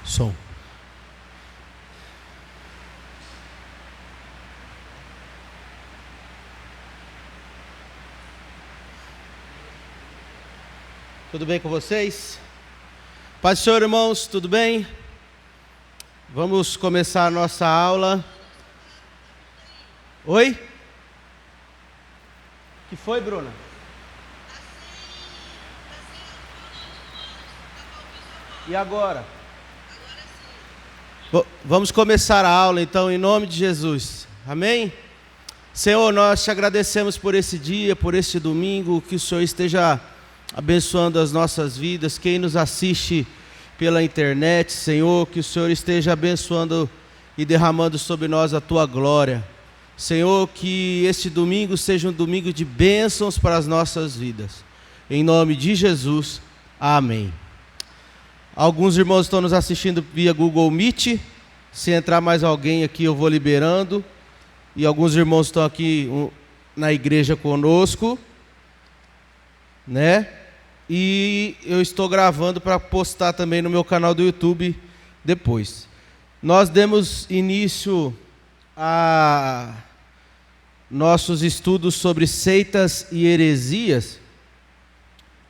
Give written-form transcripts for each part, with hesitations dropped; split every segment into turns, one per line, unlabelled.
Som. Tudo bem com vocês? Paz do Senhor, irmãos, tudo bem? Vamos começar a nossa aula. Oi? O que foi, Bruna? E agora? Vamos começar a aula, então, em nome de Jesus. Amém? Senhor, nós te agradecemos por esse dia, por este domingo, que o Senhor esteja abençoando as nossas vidas. Quem nos assiste pela internet, Senhor, que o Senhor esteja abençoando e derramando sobre nós a tua glória. Senhor, que este domingo seja um domingo de bênçãos para as nossas vidas. Em nome de Jesus, amém. Alguns irmãos estão nos assistindo via Google Meet. Se entrar mais alguém aqui, eu vou liberando. E alguns irmãos estão aqui na igreja conosco, né? E eu estou gravando para postar também no meu canal do YouTube depois. Nós demos início a nossos estudos sobre seitas e heresias.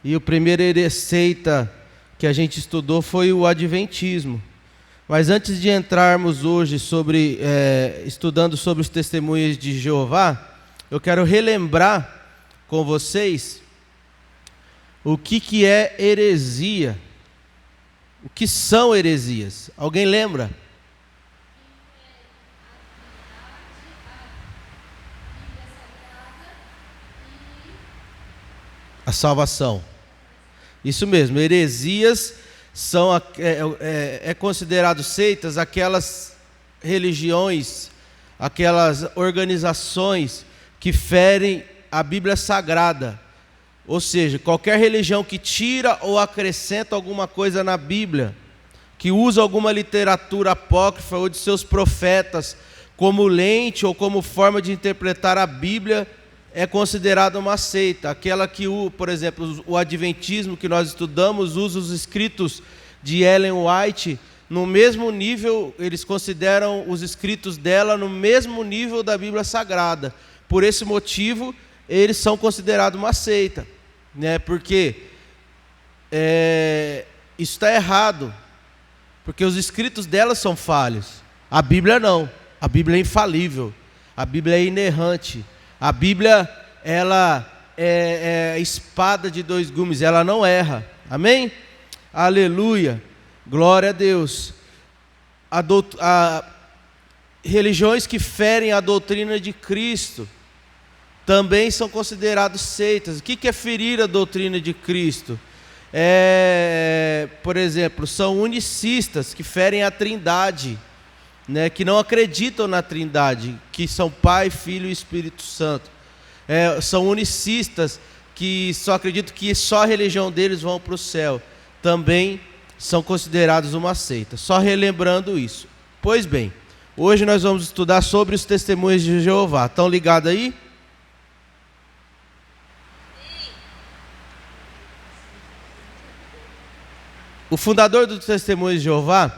E o primeiro seita que a gente estudou foi o Adventismo. Mas antes de entrarmos hoje estudando sobre os testemunhas de Jeová, eu quero relembrar com vocês o que é heresia. O que são heresias? Alguém lembra? A salvação. Isso mesmo, heresias são considerado seitas aquelas religiões, aquelas organizações que ferem a Bíblia Sagrada. Ou seja, qualquer religião que tira ou acrescenta alguma coisa na Bíblia, que usa alguma literatura apócrifa ou de seus profetas como lente ou como forma de interpretar a Bíblia, é considerada uma seita. Aquela que, por exemplo, o Adventismo que nós estudamos, usa os escritos de Ellen White no mesmo nível, eles consideram os escritos dela no mesmo nível da Bíblia Sagrada. Por esse motivo, eles são considerados uma seita, né? Porque isso está errado, porque os escritos dela são falhos. A Bíblia não, a Bíblia é infalível, a Bíblia é inerrante. A Bíblia, ela é espada de dois gumes, ela não erra. Amém? Aleluia. Glória a Deus. Religiões que ferem a doutrina de Cristo também são considerados seitas. O que é ferir a doutrina de Cristo? Por exemplo, são unicistas que ferem a Trindade, né, que não acreditam na Trindade, que são Pai, Filho e Espírito Santo. São unicistas que só acreditam que só a religião deles vão para o céu. Também são considerados uma seita. Só relembrando isso. Pois bem, hoje nós vamos estudar sobre os testemunhos de Jeová. Estão ligados aí? O fundador do Testemunho de Jeová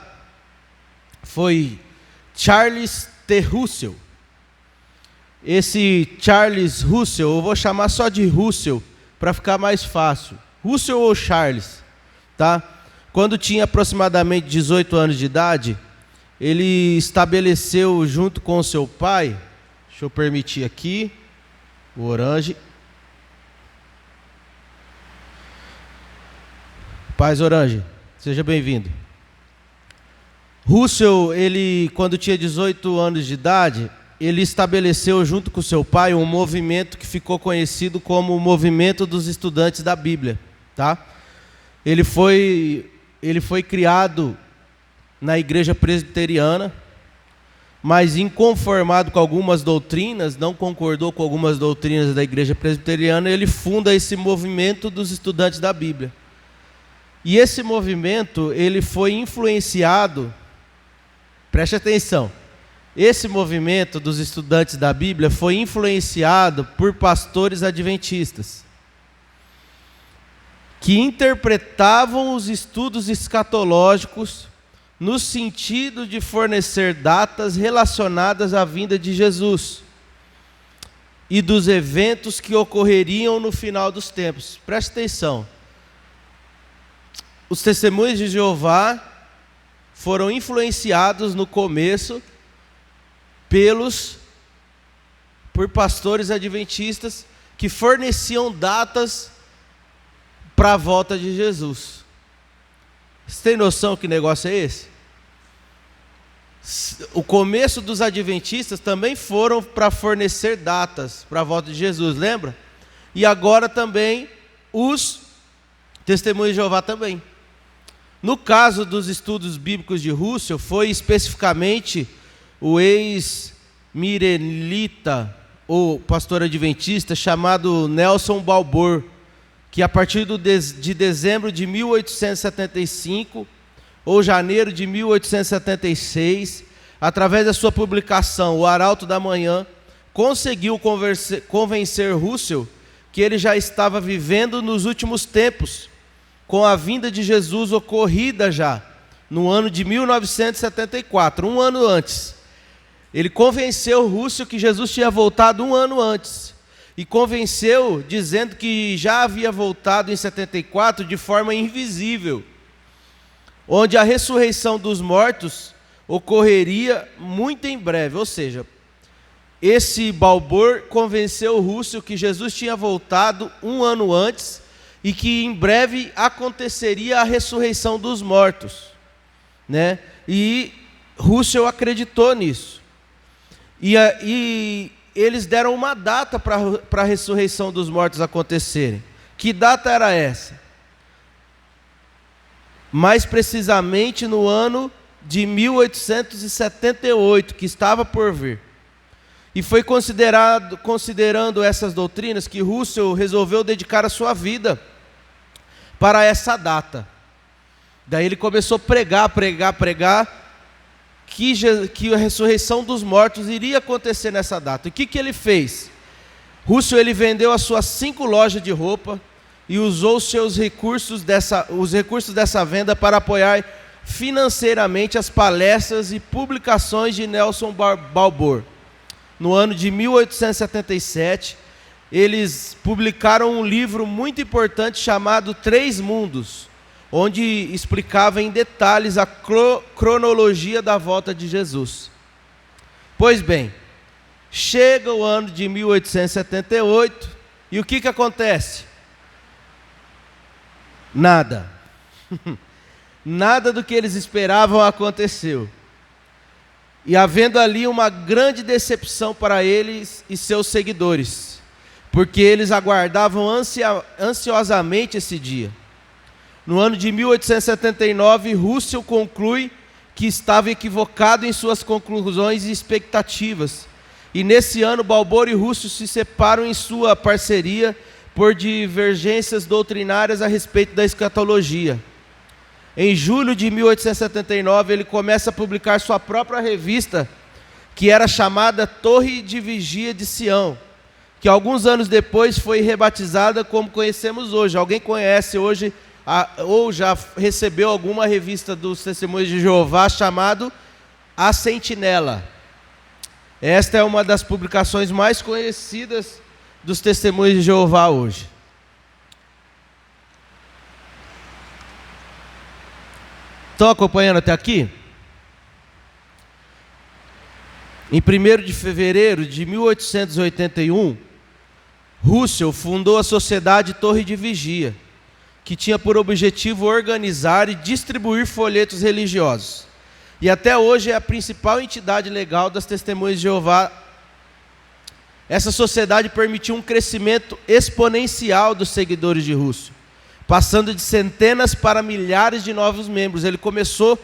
foi Charles T. Russell. Esse Charles Russell, eu vou chamar só de Russell para ficar mais fácil. Russell ou Charles, tá? Quando tinha aproximadamente 18 anos de idade, ele estabeleceu junto com seu pai, deixa eu permitir aqui, o Orange. Paz Orange, seja bem-vindo. Russell, quando tinha 18 anos de idade, ele estabeleceu junto com seu pai um movimento que ficou conhecido como o Movimento dos Estudantes da Bíblia, tá? Ele foi criado na igreja presbiteriana, mas inconformado com algumas doutrinas, não concordou com algumas doutrinas da igreja presbiteriana, ele funda esse Movimento dos Estudantes da Bíblia. E esse movimento, ele foi influenciado, preste atenção, esse movimento dos estudantes da Bíblia foi influenciado por pastores adventistas, que interpretavam os estudos escatológicos no sentido de fornecer datas relacionadas à vinda de Jesus e dos eventos que ocorreriam no final dos tempos. Preste atenção. Os testemunhos de Jeová foram influenciados no começo por pastores adventistas que forneciam datas para a volta de Jesus. Você tem noção que negócio é esse? O começo dos adventistas também foram para fornecer datas para a volta de Jesus, lembra? E agora também os testemunhos de Jeová também. No caso dos estudos bíblicos de Russell, foi especificamente o ex-mirenita, ou pastor adventista, chamado Nelson Balbour, que a partir de dezembro de 1875, ou janeiro de 1876, através da sua publicação O Arauto da Manhã, conseguiu convencer Russell que ele já estava vivendo nos últimos tempos, com a vinda de Jesus ocorrida já no ano de 1974, um ano antes. Ele convenceu Russell que Jesus tinha voltado um ano antes, e convenceu dizendo que já havia voltado em 74 de forma invisível, onde a ressurreição dos mortos ocorreria muito em breve. Ou seja, esse Balbour convenceu Russell que Jesus tinha voltado um ano antes e que em breve aconteceria a ressurreição dos mortos, né? E Russell acreditou nisso. E eles deram uma data para a ressurreição dos mortos acontecerem. Que data era essa? Mais precisamente no ano de 1878, que estava por vir. E foi considerando essas doutrinas que Russell resolveu dedicar a sua vida para essa data. Daí ele começou a pregar, que a ressurreição dos mortos iria acontecer nessa data. E o que ele fez? Russell, ele vendeu as suas 5 lojas de roupa e usou os recursos dessa venda para apoiar financeiramente as palestras e publicações de Nelson Balbour. No ano de 1877, eles publicaram um livro muito importante chamado Três Mundos, onde explicava em detalhes a cronologia da volta de Jesus. Pois bem, chega o ano de 1878 e o que acontece? Nada. Nada do que eles esperavam aconteceu. E havendo ali uma grande decepção para eles e seus seguidores, porque eles aguardavam ansiosamente esse dia. No ano de 1879, Russell conclui que estava equivocado em suas conclusões e expectativas. E nesse ano, Balbour e Russell se separam em sua parceria por divergências doutrinárias a respeito da escatologia. Em julho de 1879, ele começa a publicar sua própria revista, que era chamada Torre de Vigia de Sião, que alguns anos depois foi rebatizada como conhecemos hoje. Alguém conhece hoje, ou já recebeu alguma revista dos Testemunhos de Jeová chamado A Sentinela? Esta é uma das publicações mais conhecidas dos Testemunhos de Jeová hoje. Estão acompanhando até aqui? Em 1º de fevereiro de 1881, Russell fundou a Sociedade Torre de Vigia, que tinha por objetivo organizar e distribuir folhetos religiosos. E até hoje é a principal entidade legal das Testemunhas de Jeová. Essa sociedade permitiu um crescimento exponencial dos seguidores de Russell, passando de centenas para milhares de novos membros. Ele começou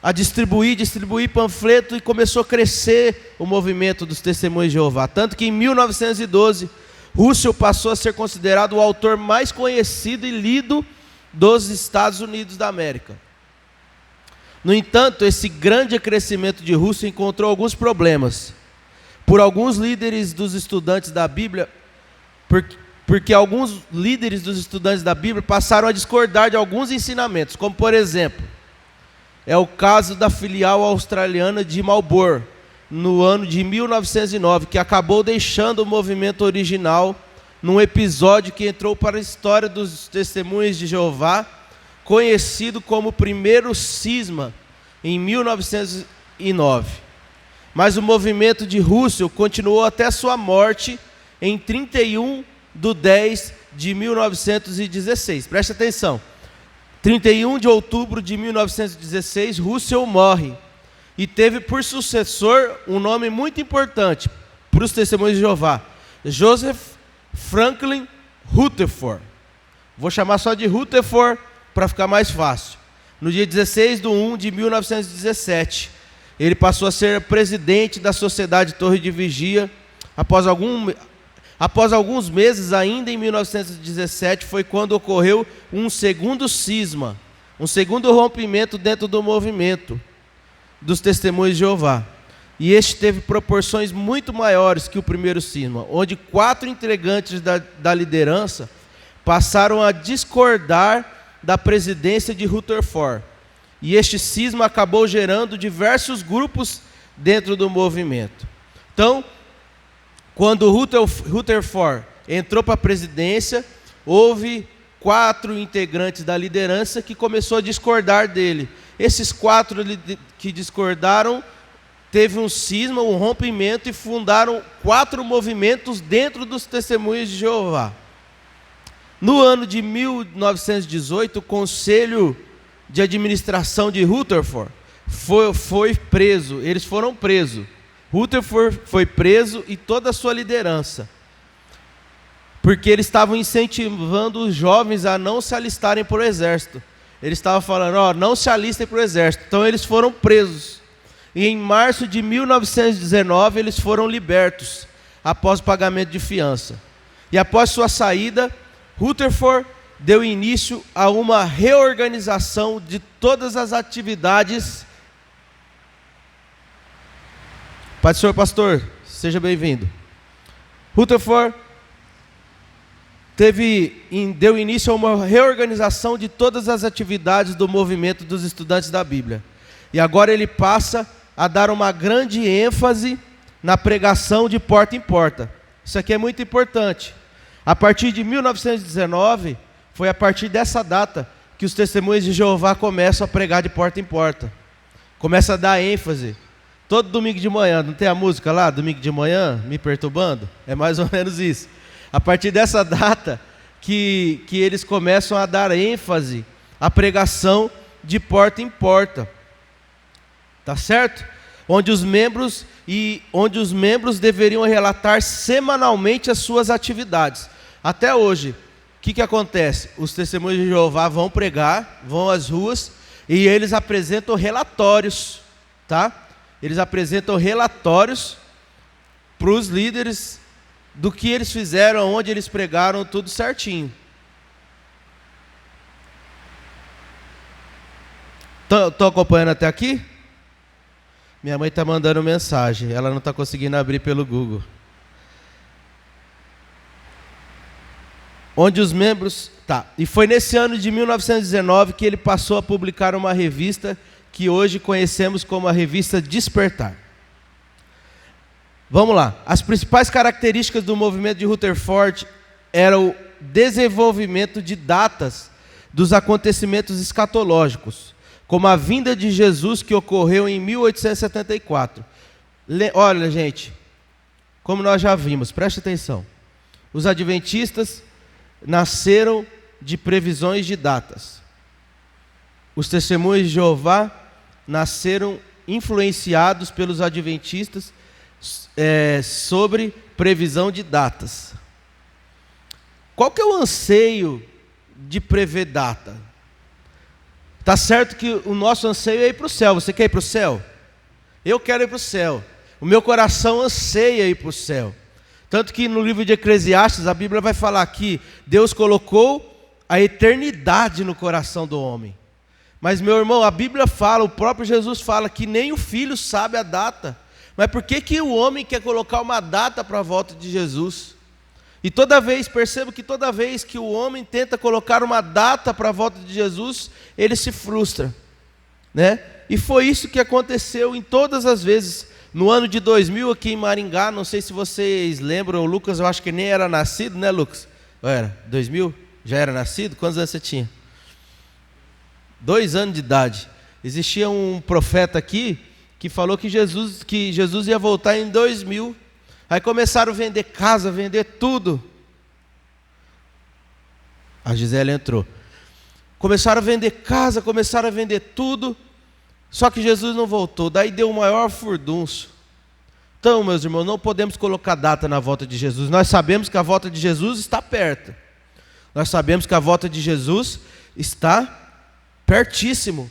a distribuir panfleto e começou a crescer o movimento dos Testemunhos de Jeová. Tanto que em 1912, Russell passou a ser considerado o autor mais conhecido e lido dos Estados Unidos da América. No entanto, esse grande crescimento de Russell encontrou alguns problemas. Por alguns líderes dos estudantes da Bíblia, porque alguns líderes dos estudantes da Bíblia passaram a discordar de alguns ensinamentos, como por exemplo, é o caso da filial australiana de Marlborough, no ano de 1909, que acabou deixando o movimento original num episódio que entrou para a história dos Testemunhas de Jeová, conhecido como o primeiro cisma, em 1909. Mas o movimento de Russell continuou até sua morte em 31/10/1916. Preste atenção. 31 de outubro de 1916, Russell morre e teve por sucessor um nome muito importante para os Testemunhos de Jeová: Joseph Franklin Rutherford. Vou chamar só de Rutherford para ficar mais fácil. No dia 16/1/1917, ele passou a ser presidente da Sociedade Torre de Vigia. Após alguns meses, ainda em 1917, foi quando ocorreu um segundo cisma, um segundo rompimento dentro do movimento dos Testemunhos de Jeová. E este teve proporções muito maiores que o primeiro cisma, onde 4 integrantes da liderança passaram a discordar da presidência de Rutherford. E este cisma acabou gerando diversos grupos dentro do movimento. Então, quando Rutherford entrou para a presidência, houve 4 integrantes da liderança que começou a discordar dele. Esses 4 que discordaram, teve um cisma, um rompimento, e fundaram 4 movimentos dentro dos Testemunhos de Jeová. No ano de 1918, o Conselho de Administração de Rutherford foi preso. Eles foram presos. Rutherford foi preso e toda a sua liderança, porque eles estavam incentivando os jovens a não se alistarem para o exército. Eles estavam falando, não se alistem para o exército. Então eles foram presos. E em março de 1919 eles foram libertos, após o pagamento de fiança. E após sua saída, Rutherford deu início a uma reorganização de todas as atividades. Pai do Senhor, pastor, seja bem-vindo. Rutherford deu início a uma reorganização de todas as atividades do movimento dos estudantes da Bíblia. E agora ele passa a dar uma grande ênfase na pregação de porta em porta. Isso aqui é muito importante. A partir de 1919, foi a partir dessa data que os Testemunhos de Jeová começam a pregar de porta em porta. Começa a dar ênfase. Todo domingo de manhã, não tem a música lá, domingo de manhã, me perturbando? É mais ou menos isso. A partir dessa data que eles começam a dar ênfase à pregação de porta em porta. Tá certo? Onde os membros deveriam relatar semanalmente as suas atividades. Até hoje, o que acontece? Os Testemunhos de Jeová vão pregar, vão às ruas e eles apresentam relatórios, tá? Eles apresentam relatórios para os líderes do que eles fizeram, onde eles pregaram, tudo certinho. Estão acompanhando até aqui? Minha mãe está mandando mensagem, ela não está conseguindo abrir pelo Google. Onde os membros... E foi nesse ano de 1919 que ele passou a publicar uma revista que hoje conhecemos como a revista Despertar. Vamos lá. As principais características do movimento de Rutherford eram o desenvolvimento de datas dos acontecimentos escatológicos, como a vinda de Jesus, que ocorreu em 1874. Olha, gente, como nós já vimos, preste atenção. Os adventistas nasceram de previsões de datas. Os Testemunhos de Jeová nasceram influenciados pelos adventistas sobre previsão de datas. Qual que é o anseio de prever data? Tá certo que o nosso anseio é ir para o céu. Você quer ir para o céu? Eu quero ir para o céu. O meu coração anseia ir para o céu. Tanto que no livro de Eclesiastes, a Bíblia vai falar que Deus colocou a eternidade no coração do homem. Mas, meu irmão, a Bíblia fala, o próprio Jesus fala que nem o Filho sabe a data. Mas por que o homem quer colocar uma data para a volta de Jesus? E percebo que toda vez que o homem tenta colocar uma data para a volta de Jesus, ele se frustra. né? E foi isso que aconteceu em todas as vezes. No ano de 2000, aqui em Maringá, não sei se vocês lembram, o Lucas, eu acho que nem era nascido, né, Lucas? Ou era? 2000? Já era nascido? Quantos anos você tinha? 2 anos de idade. Existia um profeta aqui que falou que Jesus ia voltar em 2000. Aí começaram a vender casa, vender tudo. A Gisele entrou. Começaram a vender casa, começaram a vender tudo. Só que Jesus não voltou. Daí deu o maior furdunço. Então, meus irmãos, não podemos colocar data na volta de Jesus. Nós sabemos que a volta de Jesus está perto. Nós sabemos que a volta de Jesus está pertíssimo.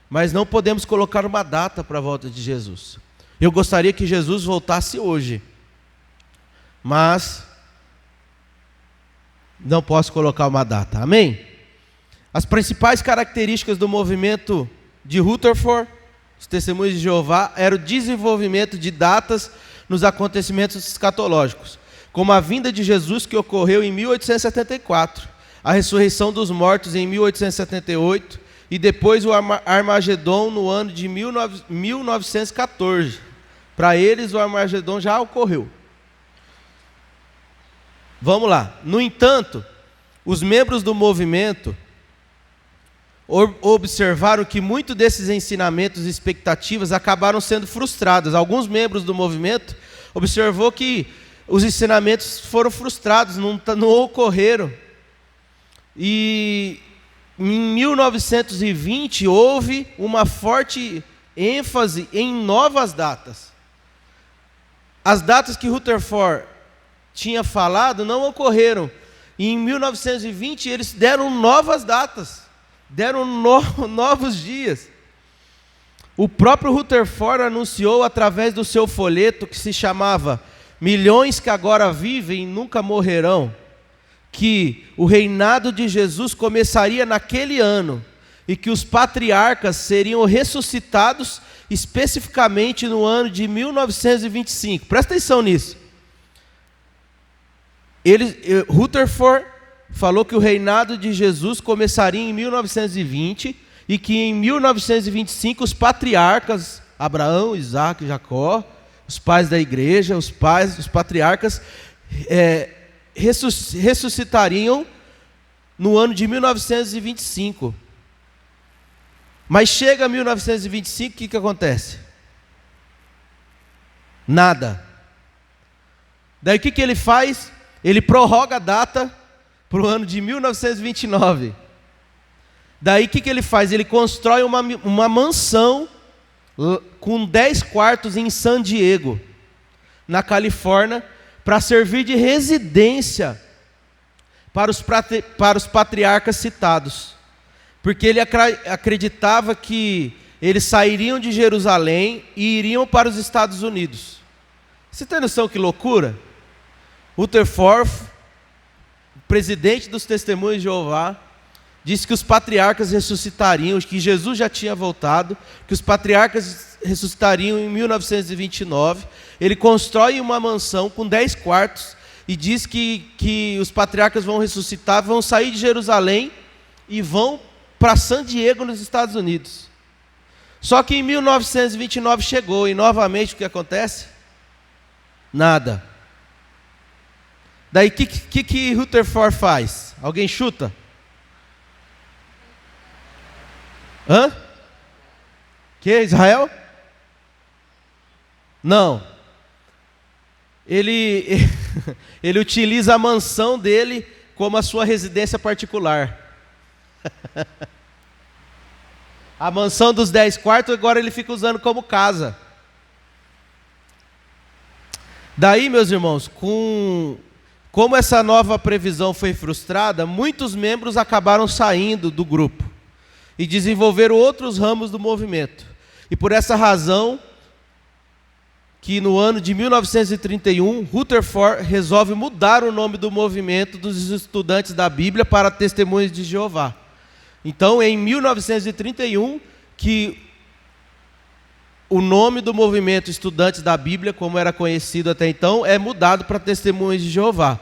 Mas não podemos colocar uma data para a volta de Jesus. Eu gostaria que Jesus voltasse hoje. Mas não posso colocar uma data. Amém? As principais características do movimento de Rutherford, os Testemunhos de Jeová, era o desenvolvimento de datas nos acontecimentos escatológicos, como a vinda de Jesus, que ocorreu em 1874, a ressurreição dos mortos em 1878 e depois o Armagedon no ano de 1914. Para eles, o Armagedon já ocorreu. Vamos lá. No entanto, os membros do movimento observaram que muitos desses ensinamentos e expectativas acabaram sendo frustrados. Alguns membros do movimento observou que os ensinamentos foram frustrados, não ocorreram. E em 1920 houve uma forte ênfase em novas datas. As datas que Rutherford tinha falado não ocorreram. E em 1920 eles deram novas datas, deram novos dias. O próprio Rutherford anunciou através do seu folheto, que se chamava Milhões que Agora Vivem e Nunca Morrerão, que o reinado de Jesus começaria naquele ano e que os patriarcas seriam ressuscitados especificamente no ano de 1925. Presta atenção nisso. Rutherford falou que o reinado de Jesus começaria em 1920 e que em 1925 os patriarcas, Abraão, Isaac, Jacó, os pais da igreja, os patriarcas, ressuscitariam no ano de 1925. Mas chega 1925, o que acontece? Nada. Daí o que ele faz? Ele prorroga a data para o ano de 1929. Daí o que ele faz? Ele constrói uma mansão com 10 quartos em San Diego, na Califórnia, para servir de residência para os patriarcas citados. Porque ele acreditava que eles sairiam de Jerusalém e iriam para os Estados Unidos. Você tem noção que loucura? Rutherford, presidente dos Testemunhos de Jeová, disse que os patriarcas ressuscitariam, que Jesus já tinha voltado, que os patriarcas ressuscitariam em 1929. Ele constrói uma mansão com 10 quartos e diz que os patriarcas vão ressuscitar, vão sair de Jerusalém e vão para San Diego, nos Estados Unidos. Só que em 1929 chegou e novamente o que acontece? Nada. Daí o que Rutherford faz? Alguém chuta? Hã? Que? Israel? Não. Ele utiliza a mansão dele como a sua residência particular. A mansão dos 10 quartos, agora ele fica usando como casa. Daí, meus irmãos, como essa nova previsão foi frustrada, muitos membros acabaram saindo do grupo e desenvolveram outros ramos do movimento. E por essa razão, que no ano de 1931, Rutherford resolve mudar o nome do movimento dos estudantes da Bíblia para Testemunhos de Jeová. Então, em 1931, que o nome do movimento Estudantes da Bíblia, como era conhecido até então, é mudado para Testemunhos de Jeová.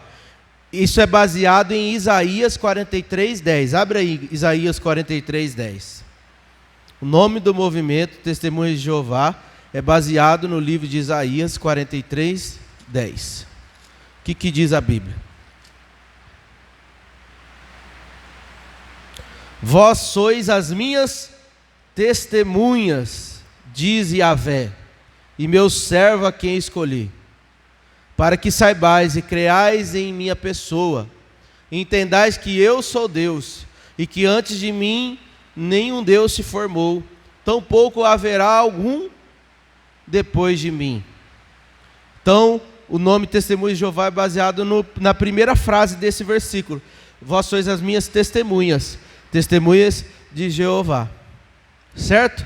Isso é baseado em Isaías 43:10. Abre aí, Isaías 43:10. O nome do movimento Testemunhas de Jeová é baseado no livro de Isaías 43, 10. O que diz a Bíblia? Vós sois as minhas testemunhas, diz Yahvé, e meu servo a quem escolhi, para que saibais e creais em minha pessoa, e entendais que eu sou Deus, e que antes de mim nenhum Deus se formou, tampouco haverá algum depois de mim. Então, o nome Testemunhas de Jeová é baseado na primeira frase desse versículo. Vós sois as minhas testemunhas, testemunhas de Jeová. Certo?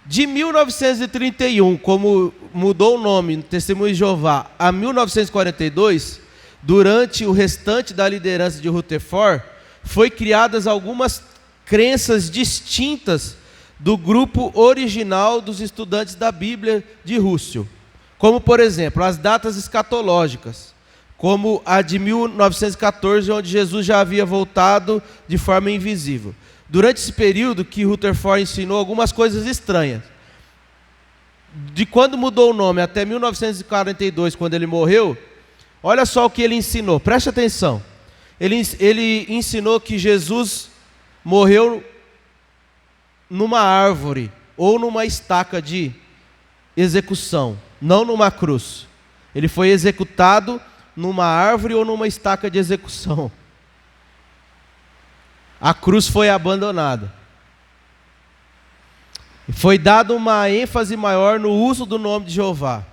De 1931, como mudou o nome Testemunhas de Jeová, a 1942, durante o restante da liderança de Rutherford, foi criadas algumas crenças distintas do grupo original dos estudantes da Bíblia de Russell, como por exemplo as datas escatológicas, como a de 1914, onde Jesus já havia voltado de forma invisível. Durante esse período que Rutherford ensinou algumas coisas estranhas. De quando mudou o nome até 1942, quando ele morreu, olha só o que ele ensinou, preste atenção. Ele ensinou que Jesus morreu numa árvore ou numa estaca de execução, não numa cruz. Ele foi executado numa árvore ou numa estaca de execução. A cruz foi abandonada. Foi dada uma ênfase maior no uso do nome de Jeová.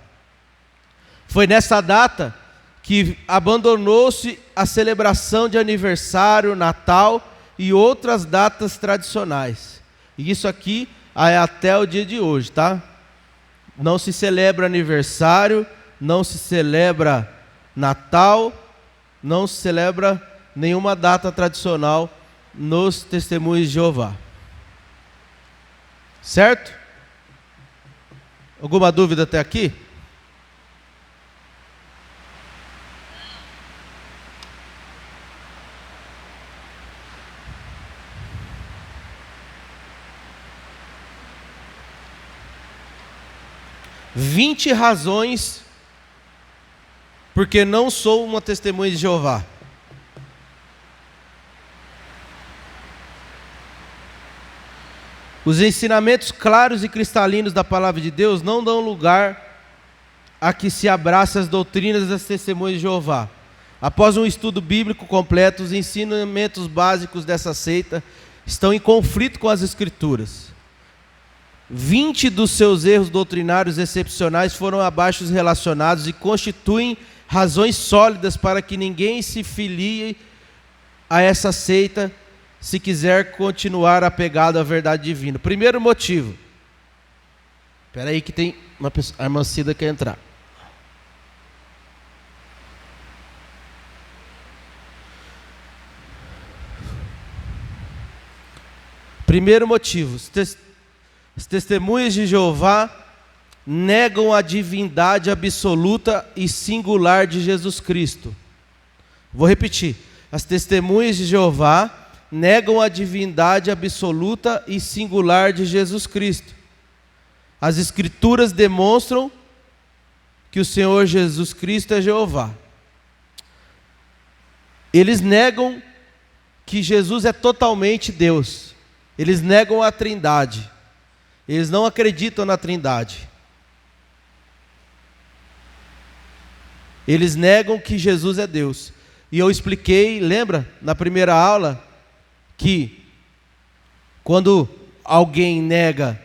Foi nessa data que abandonou-se a celebração de aniversário, Natal e outras datas tradicionais. E isso aqui é até o dia de hoje, tá? Não se celebra aniversário, não se celebra Natal, não se celebra nenhuma data tradicional nos Testemunhos de Jeová. Certo? Alguma dúvida até aqui? Vinte razões porque não sou uma testemunha de Jeová. Os ensinamentos claros e cristalinos da palavra de Deus não dão lugar a que se abrace as doutrinas das testemunhas de Jeová. Após um estudo bíblico completo, os ensinamentos básicos dessa seita estão em conflito com as Escrituras. 20 dos seus erros doutrinários excepcionais foram abaixo relacionados e constituem razões sólidas para que ninguém se filie a essa seita se quiser continuar apegado à verdade divina. Primeiro motivo. Espera aí que tem uma pessoa, a irmã Cida quer entrar. Primeiro motivo. As testemunhas de Jeová negam a divindade absoluta e singular de Jesus Cristo. Vou repetir. As testemunhas de Jeová negam a divindade absoluta e singular de Jesus Cristo. As Escrituras demonstram que o Senhor Jesus Cristo é Jeová. Eles negam que Jesus é totalmente Deus. Eles negam a Trindade. Eles não acreditam na Trindade. Eles negam que Jesus é Deus. E eu expliquei, lembra, na primeira aula, que quando alguém nega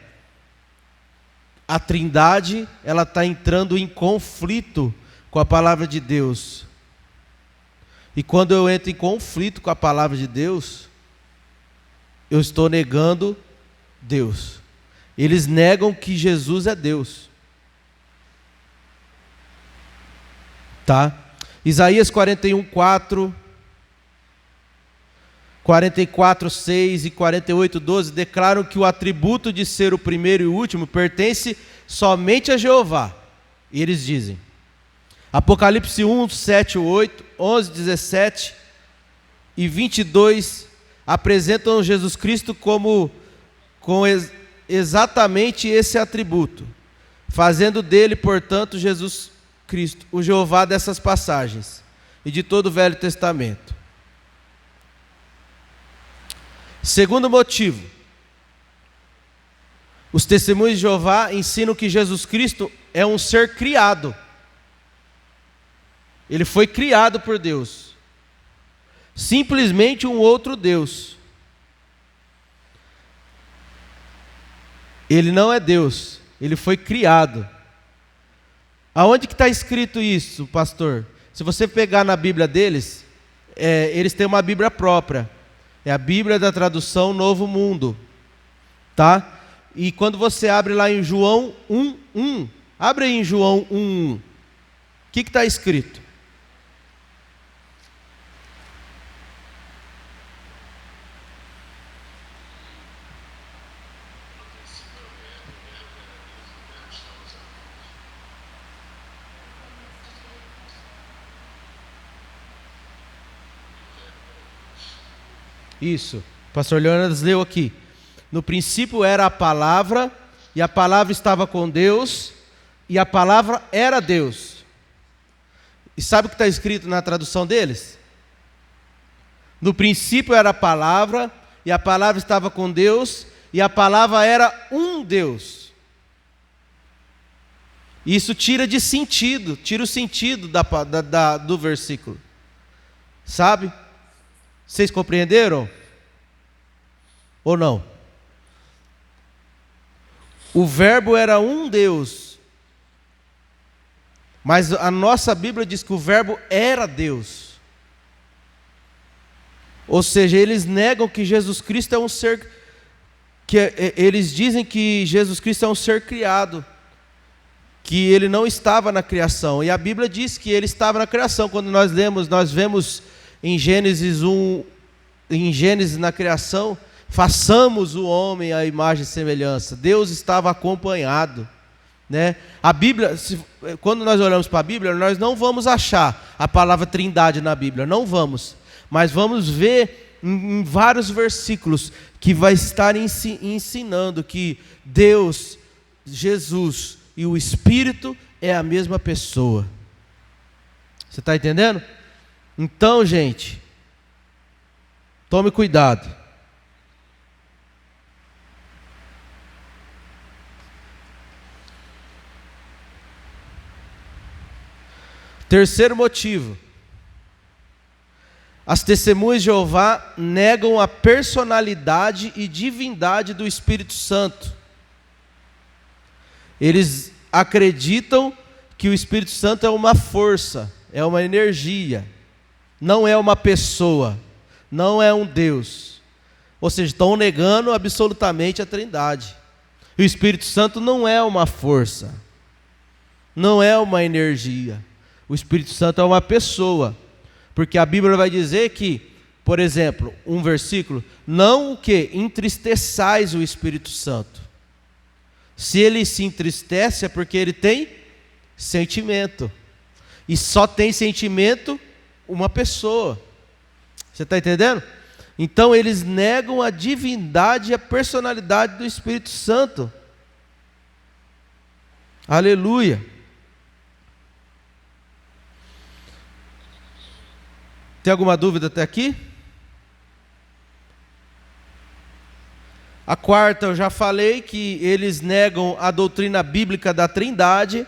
a Trindade, ela está entrando em conflito com a palavra de Deus. E quando eu entro em conflito com a palavra de Deus, eu estou negando Deus. Eles negam que Jesus é Deus. Tá? Isaías 41, 4... 44, 6 e 48, 12 declaram que o atributo de ser o primeiro e o último pertence somente a Jeová. E eles dizem. Apocalipse 1, 7, 8, 11, 17 e 22 apresentam Jesus Cristo como exatamente esse atributo, fazendo dele, portanto, Jesus Cristo, o Jeová dessas passagens e de todo o Velho Testamento. Segundo motivo, os testemunhos de Jeová ensinam que Jesus Cristo é um ser criado. Ele foi criado por Deus. Simplesmente um outro Deus. Ele não é Deus, ele foi criado. Aonde que está escrito isso, pastor? Se você pegar na Bíblia deles, eles têm uma Bíblia própria. É a Bíblia da tradução Novo Mundo. Tá? E quando você abre lá em João 1:1, abre aí em João 1:1. O que está escrito? Isso, o pastor Leônidas leu aqui. No princípio era a palavra, e a palavra estava com Deus, e a palavra era Deus. E sabe o que está escrito na tradução deles? No princípio era a palavra, e a palavra estava com Deus, e a palavra era um Deus. Isso tira de sentido, tira o sentido do versículo. Sabe? Vocês compreenderam? Ou não? O verbo era um Deus. Mas a nossa Bíblia diz que o verbo era Deus. Ou seja, eles negam que Jesus Cristo é um ser... eles dizem que Jesus Cristo é um ser criado. Que ele não estava na criação. E a Bíblia diz que ele estava na criação. Quando nós lemos, nós vemos... Em Gênesis 1, em Gênesis na criação, façamos o homem à imagem e semelhança. Deus estava acompanhado, né? A Bíblia, quando nós olhamos para a Bíblia, nós não vamos achar a palavra trindade na Bíblia, não vamos. Mas vamos ver em vários versículos que vai estar ensinando que Deus, Jesus e o Espírito é a mesma pessoa. Você está entendendo? Então, gente, tome cuidado. Terceiro motivo. As testemunhas de Jeová negam a personalidade e divindade do Espírito Santo. Eles acreditam que o Espírito Santo é uma força, é uma energia. Não é uma pessoa, não é um Deus. Ou seja, estão negando absolutamente a Trindade. E o Espírito Santo não é uma força, não é uma energia. O Espírito Santo é uma pessoa. Porque a Bíblia vai dizer que, por exemplo, um versículo, não o que? Entristeçais o Espírito Santo. Se ele se entristece é porque ele tem sentimento. E só tem sentimento uma pessoa. Você está entendendo? Então eles negam a divindade e a personalidade do Espírito Santo. Aleluia. Tem alguma dúvida até aqui? A quarta, eu já falei que eles negam a doutrina bíblica da Trindade.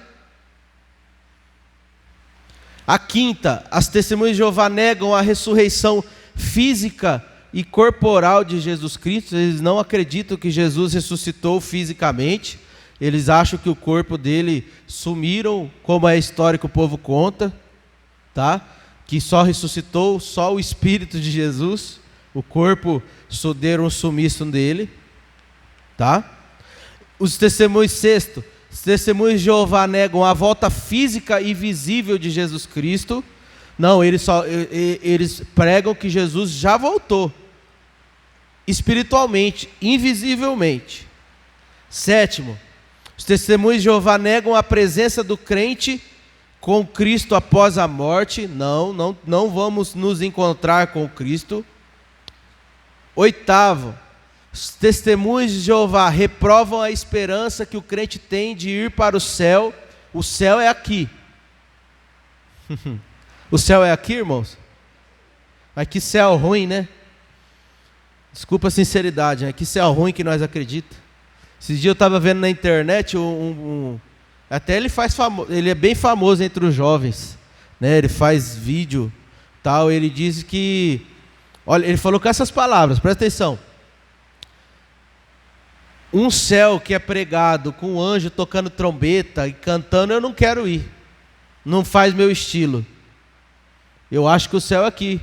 A quinta, as testemunhas de Jeová negam a ressurreição física e corporal de Jesus Cristo. Eles não acreditam que Jesus ressuscitou fisicamente. Eles acham que o corpo dele sumiram, como é a história que o povo conta, tá? Que só ressuscitou só o Espírito de Jesus. O corpo deram um sumiço dele, tá? Os testemunhos sexto. Os testemunhos de Jeová negam a volta física e visível de Jesus Cristo. Não, eles pregam que Jesus já voltou. Espiritualmente, invisivelmente. Sétimo, os testemunhos de Jeová negam a presença do crente com Cristo após a morte. Não vamos nos encontrar com Cristo. Oitavo, Os testemunhos de Jeová reprovam a esperança que o crente tem de ir para o céu. O céu é aqui. O céu é aqui, irmãos? Mas que céu ruim, né? Desculpa a sinceridade, né? Que céu ruim que nós acreditamos. Esses dias eu estava vendo na internet, até ele ele é bem famoso entre os jovens, né? Ele faz vídeo, tal. Ele diz que, olha, ele falou com essas palavras, presta atenção. Um céu que é pregado com um anjo tocando trombeta e cantando, eu não quero ir. Não faz meu estilo. Eu acho que o céu é aqui.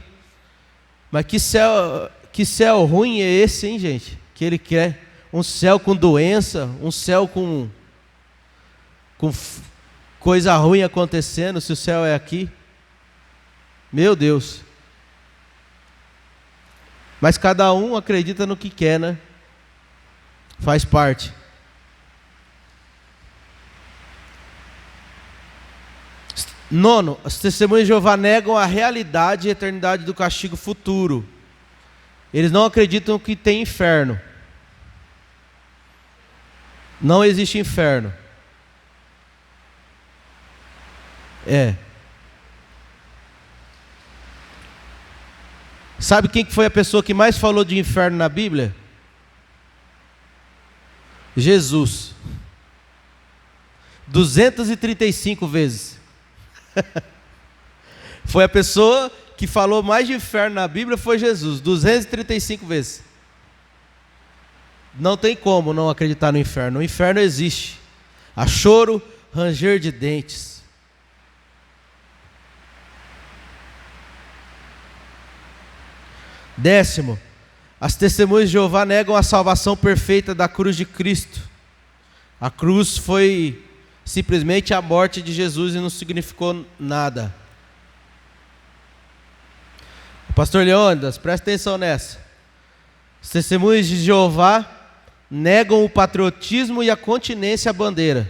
Mas que céu ruim é esse, hein, gente? Que ele quer. Um céu com doença, um céu com coisa ruim acontecendo, se o céu é aqui. Meu Deus. Mas cada um acredita no que quer, né? Faz parte. Nono, as testemunhas de Jeová negam a realidade e a eternidade do castigo futuro. Eles não acreditam que tem inferno. Não existe inferno. Sabe quem foi a pessoa que mais falou de inferno na Bíblia? Jesus. 235 vezes. Foi a pessoa que falou mais de inferno na Bíblia, foi Jesus. 235 vezes. Não tem como não acreditar no inferno. O inferno existe. Há choro, ranger de dentes. Décimo, as testemunhas de Jeová negam a salvação perfeita da cruz de Cristo. A cruz foi simplesmente a morte de Jesus e não significou nada. Pastor Leônidas, presta atenção nessa. As testemunhas de Jeová negam o patriotismo e a continência à bandeira.